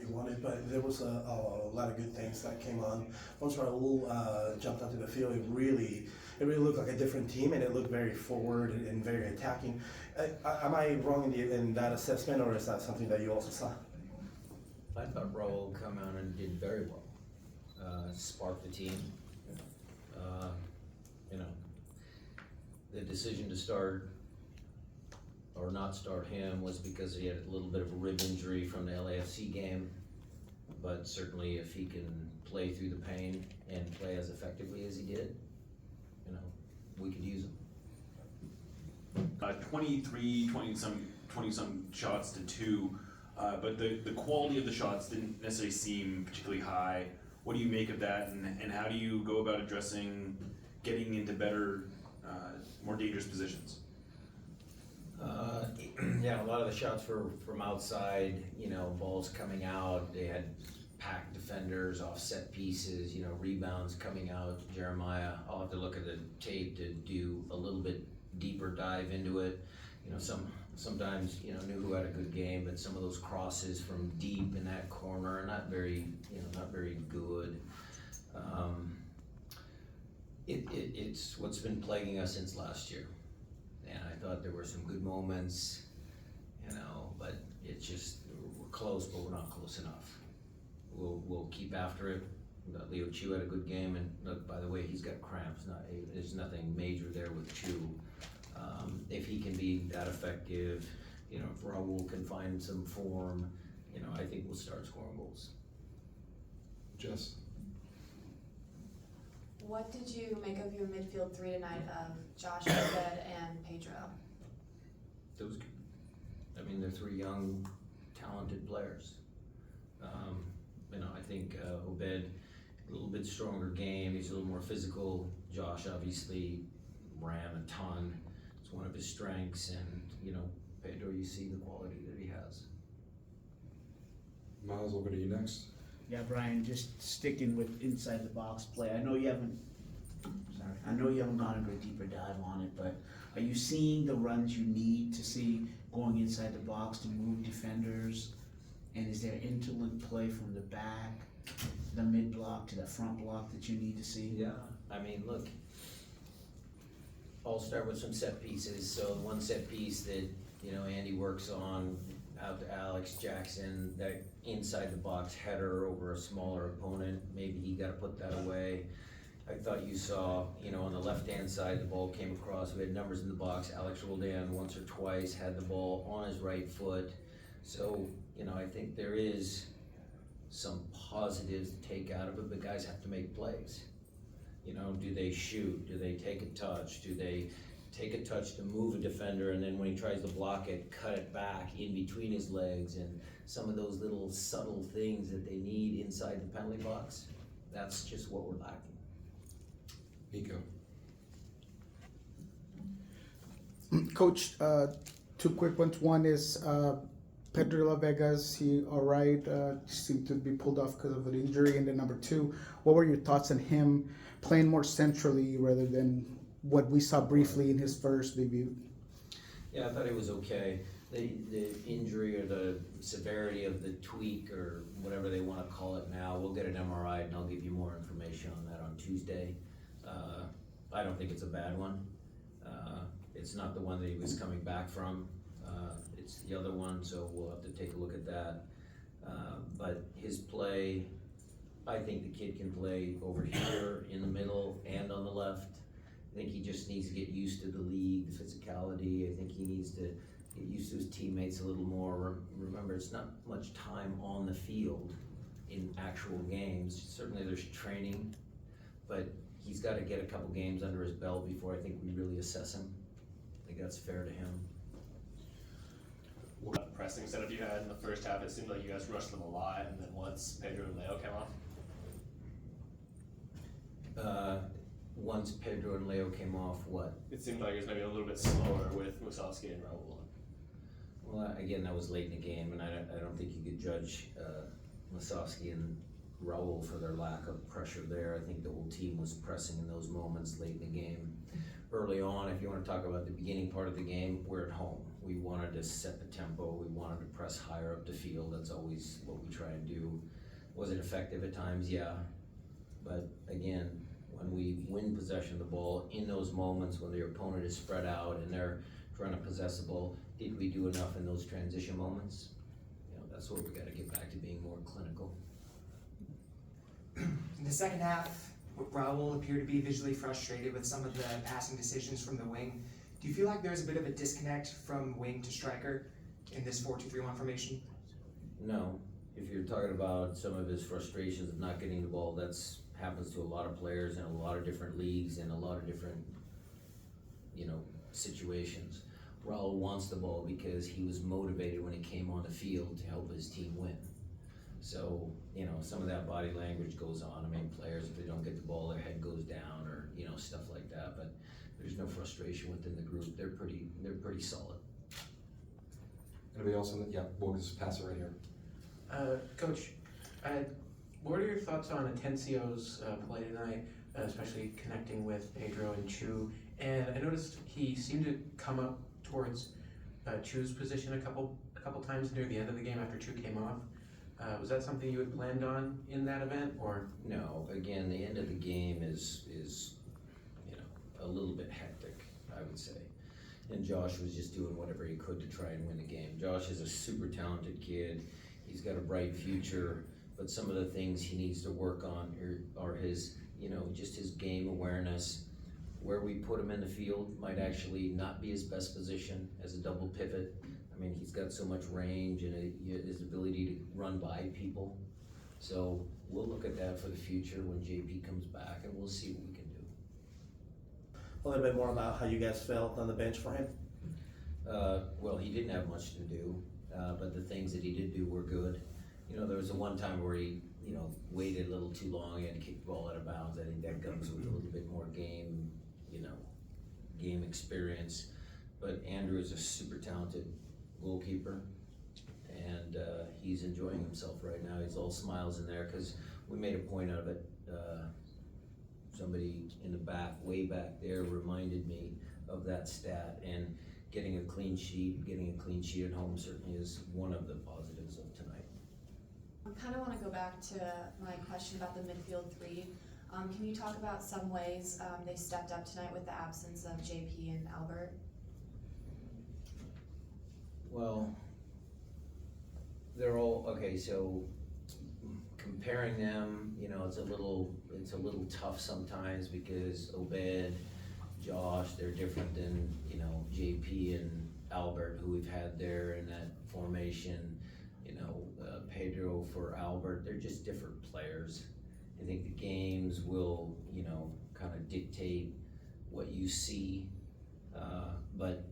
you wanted, but there was a lot of good things that came on. Once Raúl jumped onto the field, it really looked like a different team, and it looked very forward and very attacking. Am I wrong in that assessment, or is that something that you also saw? I thought Raúl come out and did very well. Sparked the team. You know, the decision to start or not start him was because he had a little bit of a rib injury from the LAFC game. But certainly if he can play through the pain and play as effectively as he did, you know, we could use him. 20 some shots to 2, but the quality of the shots didn't necessarily seem particularly high. What do you make of that, and how do you go about addressing getting into better, more dangerous positions? Yeah, a lot of the shots were from outside, you know, balls coming out. They had packed defenders off set pieces, you know, rebounds coming out. Jeremiah, I'll have to look at the tape to do a little bit deeper dive into it. You know, sometimes, you know, knew who had a good game, but some of those crosses from deep in that corner are not very good. It's what's been plaguing us since last year. And I thought there were some good moments, you know, but it's just, we're close, but we're not close enough. We'll keep after it. Leo Chu had a good game, and look, by the way, he's got cramps. There's nothing major there with Chu. If he can be that effective, you know, if Raúl can find some form, you know, I think we'll start scoring goals. Jess? What did you make of your midfield three tonight of Josh, Obed, and Pedro? It was good. I mean, they're 3 young, talented players. You know, I think Obed, a little bit stronger game. He's a little more physical. Josh obviously ran a ton. It's one of his strengths, and you know, Pedro, you see the quality that he has. Miles, we'll go to you next. Yeah, Brian, just sticking with inside the box play. I know you haven't gone into a deeper dive on it, but are you seeing the runs you need to see going inside the box to move defenders? And is there interlinked play from the back, the mid block to the front block that you need to see? Yeah, I mean, look, I'll start with some set pieces. So one set piece that, you know, Andy works on out to Alex Jackson, that inside the box header over a smaller opponent, maybe he got to put that away. I thought you saw, you know, on the left-hand side, the ball came across, we had numbers in the box, Alex rolled in once or twice, had the ball on his right foot. So, you know, I think there is some positives to take out of it, but guys have to make plays. You know, do they shoot? Do they take a touch? Do they take a touch to move a defender, and then when he tries to block it, cut it back in between his legs, and some of those little subtle things that they need inside the penalty box? That's just what we're lacking. Nico? Coach, 2 quick ones. One is Pedro Vega's, he all right, seemed to be pulled off because of an injury. And then number 2, what were your thoughts on him playing more centrally rather than what we saw briefly in his first debut? Yeah, I thought it was okay. The injury or the severity of the tweak or whatever they want to call it now, we'll get an MRI and I'll give you more information on that on Tuesday. I don't think it's a bad one. It's not the one that he was coming back from. It's the other one, so we'll have to take a look at that. But his play, I think the kid can play over here in the middle and on the left. I think he just needs to get used to the league, the physicality. I think he needs to get used to his teammates a little more. Remember, it's not much time on the field in actual games. Certainly there's training, but he's got to get a couple games under his belt before I think we really assess him. I think that's fair to him. What pressing setup you had in the first half, it seemed like you guys rushed them a lot, and then once Pedro and Leo came off? Once Pedro and Leo came off, what? It seemed like it was maybe a little bit slower with Musovski and Raúl. Well, again, that was late in the game, and I don't think you could judge Musovski and Raúl for their lack of pressure there. I think the whole team was pressing in those moments late in the game. Early on, if you want to talk about the beginning part of the game, we're at home. We wanted to set the tempo, we wanted to press higher up the field, that's always what we try and do. Was it effective at times? Yeah. But again, when we win possession of the ball, in those moments when their opponent is spread out and they're trying to possess the ball, did we do enough in those transition moments? You know, that's where we gotta get back to being more clinical. In the second half, Raúl appeared to be visually frustrated with some of the passing decisions from the wing. Do you feel like there's a bit of a disconnect from wing to striker in this 4-2-3-1 formation? No, if you're talking about some of his frustrations of not getting the ball, that's happens to a lot of players in a lot of different leagues and a lot of different, you know, situations. Raúl wants the ball because he was motivated when he came on the field to help his team win. So, you know, some of that body language goes on. I mean, players, if they don't get the ball, their head goes down or, you know, stuff like that. But there's no frustration within the group. They're pretty solid. Anybody else on the, yeah, we'll just pass it right here. Coach, what are your thoughts on Atencio's play tonight, especially connecting with Pedro and Chu? And I noticed he seemed to come up towards Chu's position a couple times near the end of the game after Chu came off. Was that something you had planned on in that event, or? No, again, the end of the game is you know, a little bit hectic, I would say. And Josh was just doing whatever he could to try and win the game. Josh is a super talented kid. He's got a bright future, but some of the things he needs to work on are his, you know, just his game awareness. Where we put him in the field might actually not be his best position as a double pivot. I mean, he's got so much range and his ability to run by people. So we'll look at that for the future when JP comes back, and we'll see what we can do. A little bit more about how you guys felt on the bench for him. Well, he didn't have much to do, but the things that he did do were good. You know, there was the one time where he, you know, waited a little too long. He had to kick the ball out of bounds. I think that comes with a little bit more game, you know, game experience. But Andrew is a super talented goalkeeper, and he's enjoying himself right now. He's all smiles in there because we made a point out of it. Somebody in the back, way back there, reminded me of that stat, and getting a clean sheet at home certainly is one of the positives of tonight. I kind of want to go back to my question about the midfield three. Can you talk about some ways they stepped up tonight with the absence of JP and Albert? Well, they're all, okay, so comparing them, you know, it's a little tough sometimes because Obed, Josh, they're different than, you know, JP and Albert, who we've had there in that formation. You know, Pedro for Albert, they're just different players. I think the games will, you know, kind of dictate what you see, but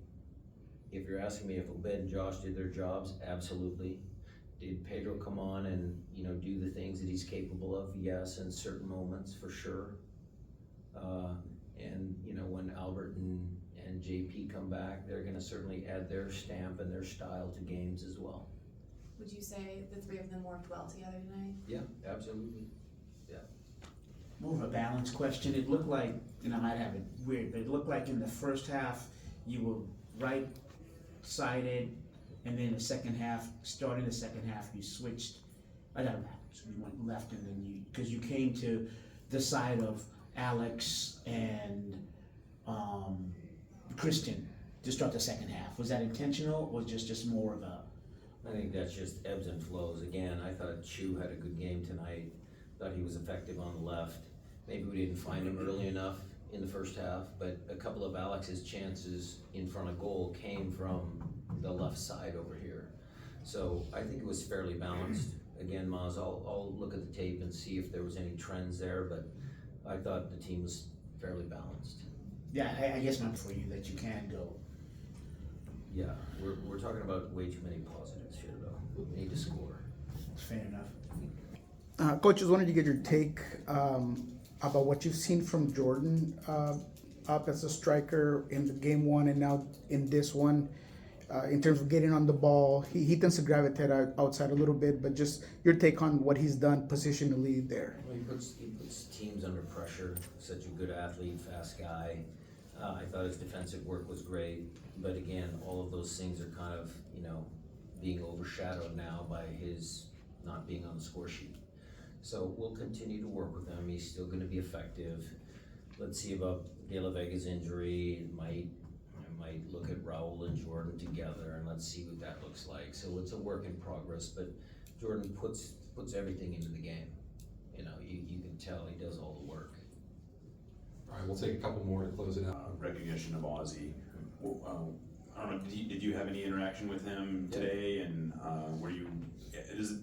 if you're asking me if Obed and Josh did their jobs, absolutely. Did Pedro come on and, you know, do the things that he's capable of? Yes, in certain moments, for sure. And, you know, when Albert and JP come back, they're gonna certainly add their stamp and their style to games as well. Would you say the three of them worked well together tonight? Yeah, absolutely. Yeah. More of a balanced question. It looked like, and I might have it weird, but it looked like in the first half, you were right-sided, and then the second half, starting the second half, you switched, I got it backwards, you went left, and then because you came to the side of Alex and Christian to start the second half. Was that intentional, or just more of a? I think that's just ebbs and flows. Again, I thought Chu had a good game tonight. Thought he was effective on the left. Maybe we didn't find him early enough in the first half, but a couple of Alex's chances in front of goal came from the left side over here. So I think it was fairly balanced. Again, Maz, I'll look at the tape and see if there was any trends there, but I thought the team was fairly balanced. Yeah, I guess not for you that you can go. Yeah, we're talking about way too many positives here, though. We need to score. Fair enough. Coach, just wanted to get your take about what you've seen from Jordan up as a striker in the game one and now in this one. In terms of getting on the ball, he tends to gravitate outside a little bit, but just your take on what he's done positionally there. Well, he puts teams under pressure. Such a good athlete, fast guy. I thought his defensive work was great, but again, all of those things are kind of, being overshadowed now by his not being on the score sheet. So we'll continue to work with him, he's still gonna be effective. Let's see about De La Vega's injury, I might look at Raúl and Jordan together and let's see what that looks like. So it's a work in progress, but Jordan puts everything into the game. You can tell he does all the work. All right, we'll take a couple more to close it out. Recognition of Ozzy. I don't know, did you have any interaction with him today, and does it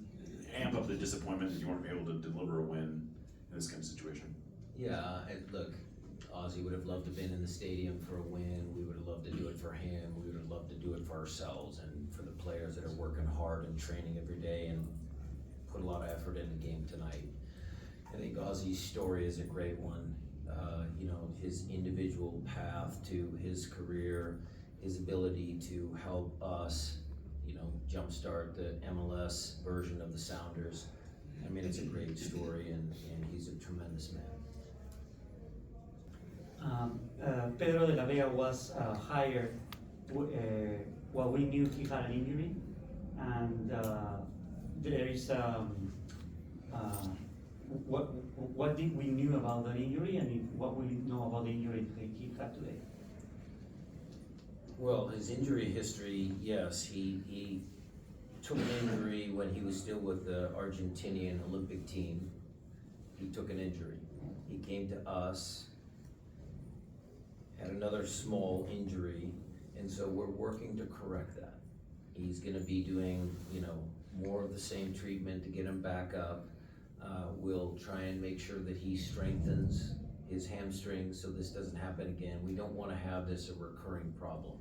amp up the disappointment that you weren't able to deliver a win in this kind of situation? Yeah, look, Ozzy would have loved to have been in the stadium for a win. We would have loved to do it for him. We would have loved to do it for ourselves and for the players that are working hard and training every day and put a lot of effort in the game tonight. I think Ozzy's story is a great one. His individual path to his career, his ability to help us, jumpstart the MLS version of the Sounders. I mean, it's a great story, and he's a tremendous man. Pedro de la Vega was hired while we knew he had an injury, and there is what did we knew about that injury, and what we know about the injury that he had today? Well, his injury history, yes, he took an injury when he was still with the Argentinian Olympic team. He took an injury. He came to us, had another small injury, and so we're working to correct that. He's gonna be doing, more of the same treatment to get him back up. We'll try and make sure that he strengthens his hamstrings so this doesn't happen again. We don't wanna have this a recurring problem.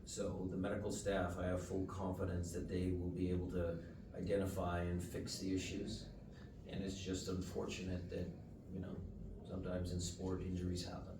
So the medical staff, I have full confidence that they will be able to identify and fix the issues. And it's just unfortunate that, sometimes in sport injuries happen.